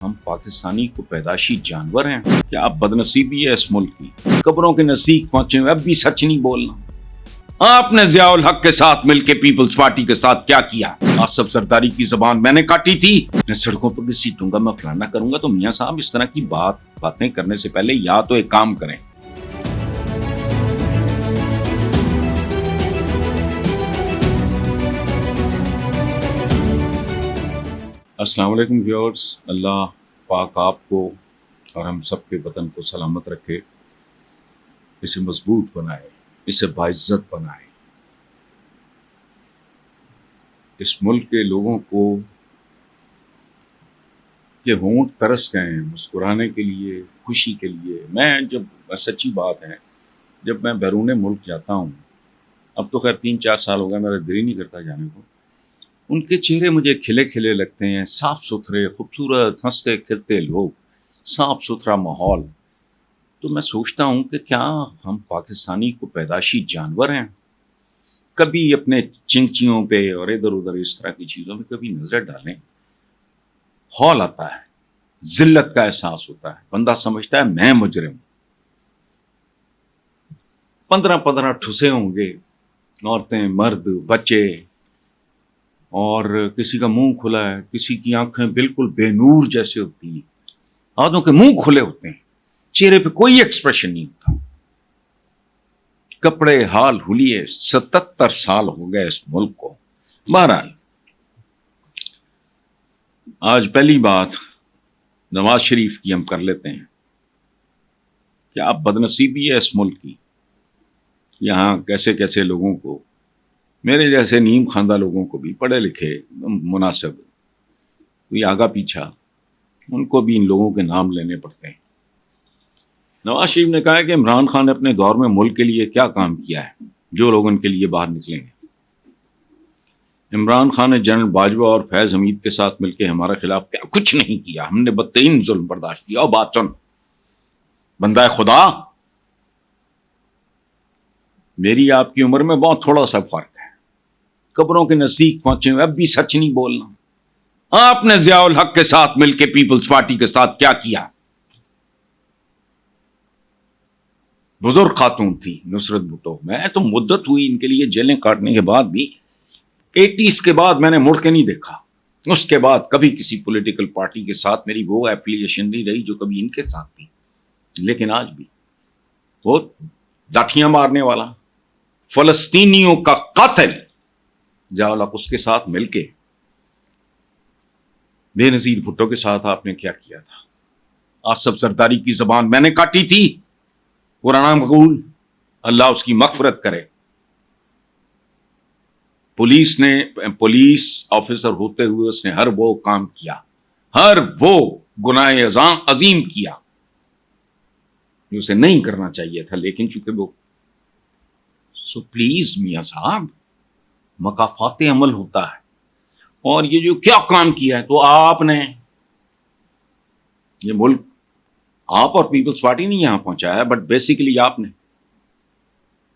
ہم پاکستانی کو پیدائشی جانور ہیں کیا بدنصیبی ہے اس ملک کی؟ قبروں کے نزدیک پہنچے ہوئے اب بھی سچ نہیں بولنا. آپ نے ضیاء الحق کے ساتھ مل کے پیپلز پارٹی کے ساتھ کیا کیا؟ آصف زرداری کی زبان میں نے کاٹی تھی. میں سڑکوں پر گھسیٹوں گا، میں فلانا کروں گا. تو میاں صاحب اس طرح کی باتیں کرنے سے پہلے یا تو ایک کام کریں. السلام علیکم ویورز. اللہ پاک آپ کو اور ہم سب کے وطن کو سلامت رکھے، اسے مضبوط بنائے، اسے باعزت بنائے. اس ملک کے لوگوں کو کہ ہونٹ ترس گئے ہیں مسکرانے کے لیے، خوشی کے لیے. جب سچی بات ہے، جب میں بیرون ملک جاتا ہوں، اب تو خیر 3-4 سال ہو گئے، میرا دل ہی نہیں کرتا جانے کو. ان کے چہرے مجھے کھلے کھلے لگتے ہیں، صاف ستھرے، خوبصورت، ہنستے کھلتے لوگ، صاف ستھرا ماحول. تو میں سوچتا ہوں کہ کیا ہم پاکستانی کو پیدائشی جانور ہیں؟ کبھی اپنے چنچیوں پہ اور ادھر ادھر اس طرح کی چیزوں میں کبھی نظر ڈالیں. ہال آتا ہے، ذلت کا احساس ہوتا ہے، بندہ سمجھتا ہے میں مجرم. 15 ٹھسے ہوں گے، عورتیں، مرد، بچے، اور کسی کا منہ کھلا ہے، کسی کی آنکھیں بالکل بے نور جیسے ہوتی ہیں، آدھوں کے منہ کھلے ہوتے ہیں، چہرے پہ کوئی ایکسپریشن نہیں ہوتا. کپڑے حال حلیے. 77 سال ہو گئے اس ملک کو. بہرحال آج پہلی بات نواز شریف کی ہم کر لیتے ہیں. کیا بدنصیبی ہے اس ملک کی؟ یہاں کیسے کیسے لوگوں کو، میرے جیسے نیم خواندہ لوگوں کو بھی، پڑھے لکھے مناسب کوئی آگا پیچھا، ان کو بھی ان لوگوں کے نام لینے پڑتے ہیں. نواز شریف نے کہا ہے کہ عمران خان نے اپنے دور میں ملک کے لیے کیا کام کیا ہے جو لوگ ان کے لیے باہر نکلیں گے. عمران خان نے جنرل باجوہ اور فیض حمید کے ساتھ مل کے ہمارے خلاف کیا کچھ نہیں کیا. ہم نے بدترین ظلم برداشت کیا. اور بات سن بندہ خدا، میری آپ کی عمر میں بہت تھوڑا سا فرق ہے. قبروں کے نزدیک پہنچے ہوئے اب بھی سچ نہیں بولنا. آپ نے ضیاء الحق کے ساتھ مل کے پیپلز پارٹی کے ساتھ کیا کیا؟ بزرگ خاتون تھی نصرت بھٹو. میں تو مدت ہوئی ان کے لیے جیلیں کاٹنے کے بعد بھی، 80s کے بعد میں نے مڑ کے نہیں دیکھا. اس کے بعد کبھی کسی پولیٹیکل پارٹی کے ساتھ میری وہ ایفیلیشن نہیں رہی جو کبھی ان کے ساتھ تھی. لیکن آج بھی وہ لاٹھیاں مارنے والا، فلسطینیوں کا قاتل ضیاء الحق، اس کے ساتھ مل کے بے نظیر بھٹو کے ساتھ آپ نے کیا کیا تھا؟ آصف زرداری کی زبان میں نے کاٹی تھی. قرآن مقبول، اللہ اس کی مغفرت کرے. پولیس آفیسر ہوتے ہوئے اس نے ہر وہ کام کیا، ہر وہ گناہ عظیم کیا جو اسے نہیں کرنا چاہیے تھا. لیکن چونکہ وہ پلیز میاں صاحب، مکافات عمل ہوتا ہے. اور یہ جو کیا کام کیا ہے، تو آپ نے یہ ملک، آپ اور پیپلز پارٹی نے یہاں پہنچایا ہے، بٹ بیسیکلی آپ نے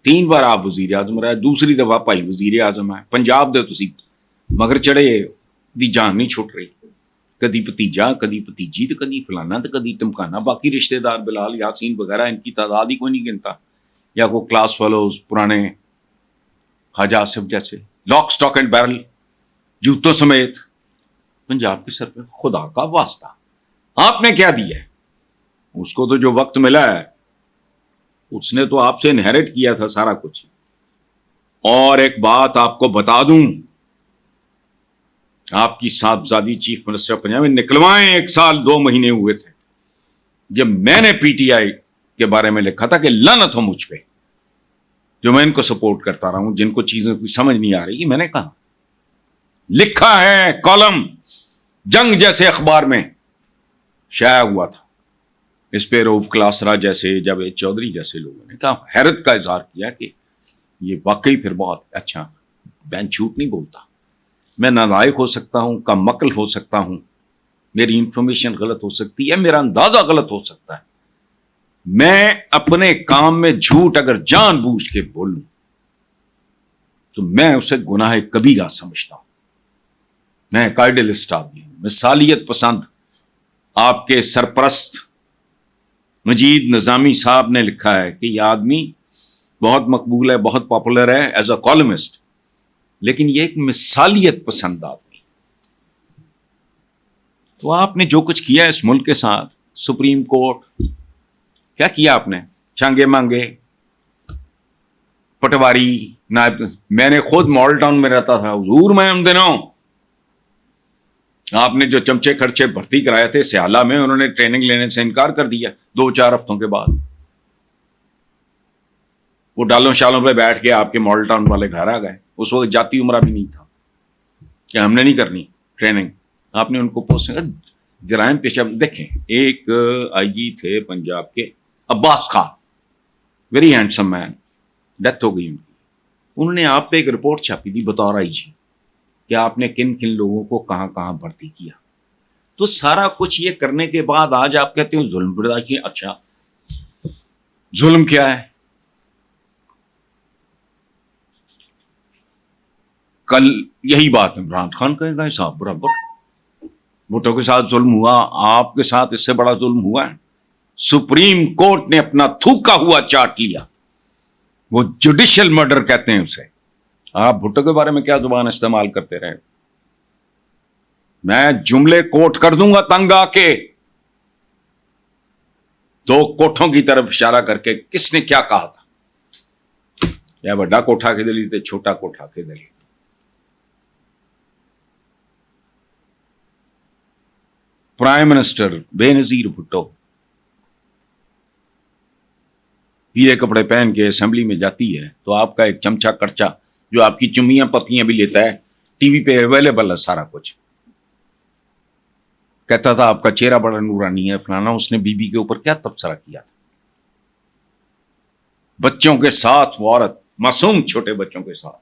3 بار آپ وزیر اعظم رہے، دوسری دفعہ پائی وزیر اعظم ہے. پنجاب دے تسی مگر چڑھے دی جان نہیں چھوٹ رہی. کدی بھتیجا، کدی بھتیجی، تو کدی فلانا، تو کدی ٹمکانا. باقی رشتہ دار بلال یاسین وغیرہ ان کی تعداد ہی کوئی نہیں گنتا. یا وہ کلاس فیلوز پرانے خواجہ آصف جیسے، لاک سٹاک اینڈ بیرل، جوتوں سمیت. پنجاب کے سر پہ خدا کا واسطہ آپ نے کیا دیا ہے؟ اس کو تو جو وقت ملا ہے، اس نے تو آپ سے انہیرٹ کیا تھا سارا کچھ. اور ایک بات آپ کو بتا دوں، آپ کی صاحبزادی چیف منسٹر پنجاب میں نکلوائیں 1 سال 2 مہینے ہوئے تھے جب میں نے پی ٹی آئی کے بارے میں لکھا تھا کہ لعنت ہو مجھ پہ، جو میں ان کو سپورٹ کرتا رہا ہوں، جن کو چیزیں کوئی سمجھ نہیں آ رہی. میں نے کہا لکھا ہے، کالم جنگ جیسے اخبار میں شائع ہوا تھا. اس پہ روب کلاسرا جیسے، جاوید چودھری جیسے لوگوں نے کہا، حیرت کا اظہار کیا کہ یہ واقعی پھر بہت اچھا، میں جھوٹ نہیں بولتا. میں نالائق ہو سکتا ہوں، کم عقل ہو سکتا ہوں، میری انفارمیشن غلط ہو سکتی ہے، میرا اندازہ غلط ہو سکتا ہے. میں اپنے کام میں جھوٹ اگر جان بوجھ کے بولوں تو میں اسے گناہ کبیرہ سمجھتا ہوں. میں ایک آئیڈیلسٹ آدمی ہوں، مثالیت پسند، آپ کے سرپرست مجید نظامی صاحب نے لکھا ہے کہ یہ آدمی بہت مقبول ہے، بہت پاپولر ہے ایز اے کالمسٹ، لیکن یہ ایک مثالیت پسند آدمی۔ تو آپ نے جو کچھ کیا اس ملک کے ساتھ، سپریم کورٹ، کیا کیا آپ نے؟ چانگے مانگے، پٹواری، نائب۔ میں نے خود ماڈل ٹاؤن میں رہتا تھا حضور، میں ان دنوں آپ نے جو چمچے خرچے بھرتی کرائے تھے سیالہ میں، انہوں نے ٹریننگ لینے سے انکار کر دیا 2-4 ہفتوں کے بعد۔ وہ ڈالوں شالوں پہ بیٹھ کے آپ کے ماڈل ٹاؤن والے گھر آ گئے۔ اس وقت جاتی عمرہ بھی نہیں تھا کہ ہم نے نہیں کرنی ٹریننگ۔ آپ نے ان کو پوسٹ جرائم پیشہ۔ دیکھیں، ایک آئی جی تھے پنجاب کے، عباس خان، ویری ہینڈسم مین، ڈیتھ ہو گئی ان کی۔ انہوں نے آپ پہ ایک رپورٹ چھاپی تھی بطور آئی جی کہ آپ نے کن کن لوگوں کو کہاں کہاں بھرتی کیا۔ تو سارا کچھ یہ کرنے کے بعد آج آپ کہتے ہیں ظلم برداشت کیے۔ اچھا، ظلم کیا ہے؟ کل یہی بات عمران خان کہے گا صاحب برابر بھٹو کے ساتھ ظلم ہوا، آپ کے ساتھ اس سے بڑا ظلم ہوا ہے۔ سپریم کورٹ نے اپنا تھوکا ہوا چاٹ لیا، وہ جوڈیشل مرڈر کہتے ہیں اسے۔ آپ بھٹو کے بارے میں کیا زبان استعمال کرتے رہے؟ میں جملے کوٹ کر دوں گا تنگ آ کے، 2 کوٹھوں کی طرف اشارہ کر کے، کس نے کیا کہا تھا؟ یا بڑا کوٹھا کے دلی تھے، چھوٹا کوٹھا کے دلی۔ پرائم منسٹر بے نظیر بھٹو پیلے کپڑے پہن کے اسمبلی میں جاتی ہے تو آپ کا ایک چمچا کرچا جو آپ کی چمیاں پپیاں بھی لیتا ہے، ٹی وی پہ اویلیبل ہے سارا کچھ، کہتا تھا آپ کا چہرہ بڑا نورانی ہے فلانا۔ اس نے بی بی کے اوپر کیا تبصرہ کیا تھا؟ بچوں کے ساتھ وہ عورت، معصوم چھوٹے بچوں کے ساتھ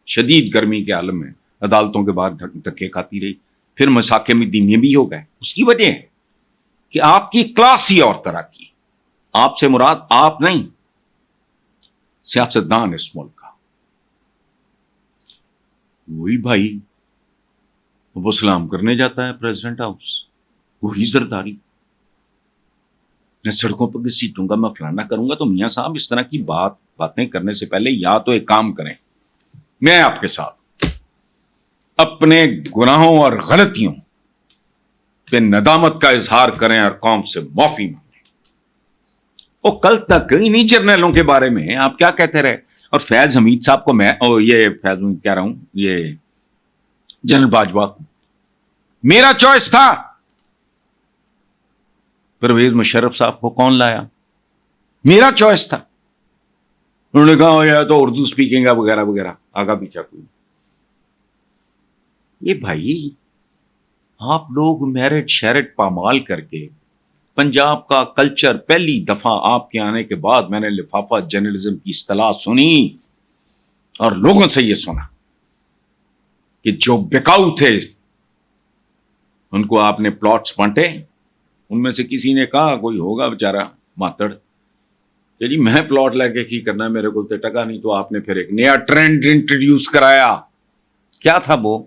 شدید گرمی کے عالم میں عدالتوں کے بعد دھکے کھاتی رہی، پھر مساکے میں دینی بھی ہو گئے۔ اس کی وجہ ہے کہ آپ کی کلاس ہی اور طرح کی۔ آپ سے مراد آپ نہیں، سیاستدان اس ملک کا۔ وہی بھائی وہ سلام کرنے جاتا ہے پریزیڈنٹ ہاؤس، وہی زرداری، میں سڑکوں پہ گھسیٹوں گا، میں فلانا کروں گا۔ تو میاں صاحب اس طرح کی باتیں کرنے سے پہلے یا تو ایک کام کریں، میں آپ کے ساتھ اپنے گناہوں اور غلطیوں پہ ندامت کا اظہار کریں اور قوم سے معافی مانگیں۔ وہ کل تک انہی جرنیلوں کے بارے میں آپ کیا کہتے رہے؟ اور فیض حمید صاحب کو میں یہ فیض حمید کہہ رہا ہوں، یہ جنرل باجوہ کو میرا چوائس تھا۔ پرویز مشرف صاحب کو کون لایا؟ میرا چوائس تھا۔ انہوں نے کہا یا تو اردو سپیکنگ ہے وغیرہ وغیرہ، آگا پیچھا کوئی۔ یہ بھائی آپ لوگ میرٹ شیرٹ پامال کر کے پنجاب کا کلچر، پہلی دفعہ آپ کے آنے کے بعد میں نے لفافہ جرنلزم کی اصطلاح سنی اور لوگوں سے یہ سنا کہ جو بکاؤ تھے ان کو آپ نے پلاٹس بانٹے۔ ان میں سے کسی نے کہا، کوئی ہوگا بیچارہ ماتڑ، کہ جی میں پلاٹ لے کے کی کرنا، میرے کو تو ٹکا نہیں۔ تو آپ نے پھر ایک نیا ٹرینڈ انٹروڈیوس کرایا۔ کیا تھا وہ؟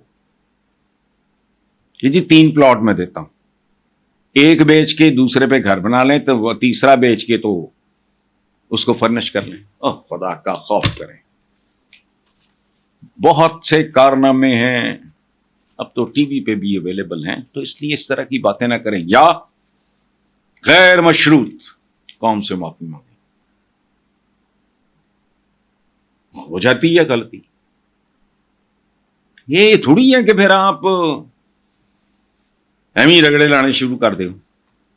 کہ جی 3 پلاٹ میں دیتا ہوں، ایک بیچ کے دوسرے پہ گھر بنا لیں، تو وہ تیسرا بیچ کے تو اس کو فرنش کر لیں۔ خدا کا خوف کریں۔ بہت سے کارنامے ہیں، اب تو ٹی وی پہ بھی اویلیبل ہیں، تو اس لیے اس طرح کی باتیں نہ کریں، یا غیر مشروط قوم سے معافی مانگیں۔ ہو جاتی ہے غلطی، یہ تھوڑی ہے کہ پھر آپ ایمی رگڑے لانے شروع کر دیں۔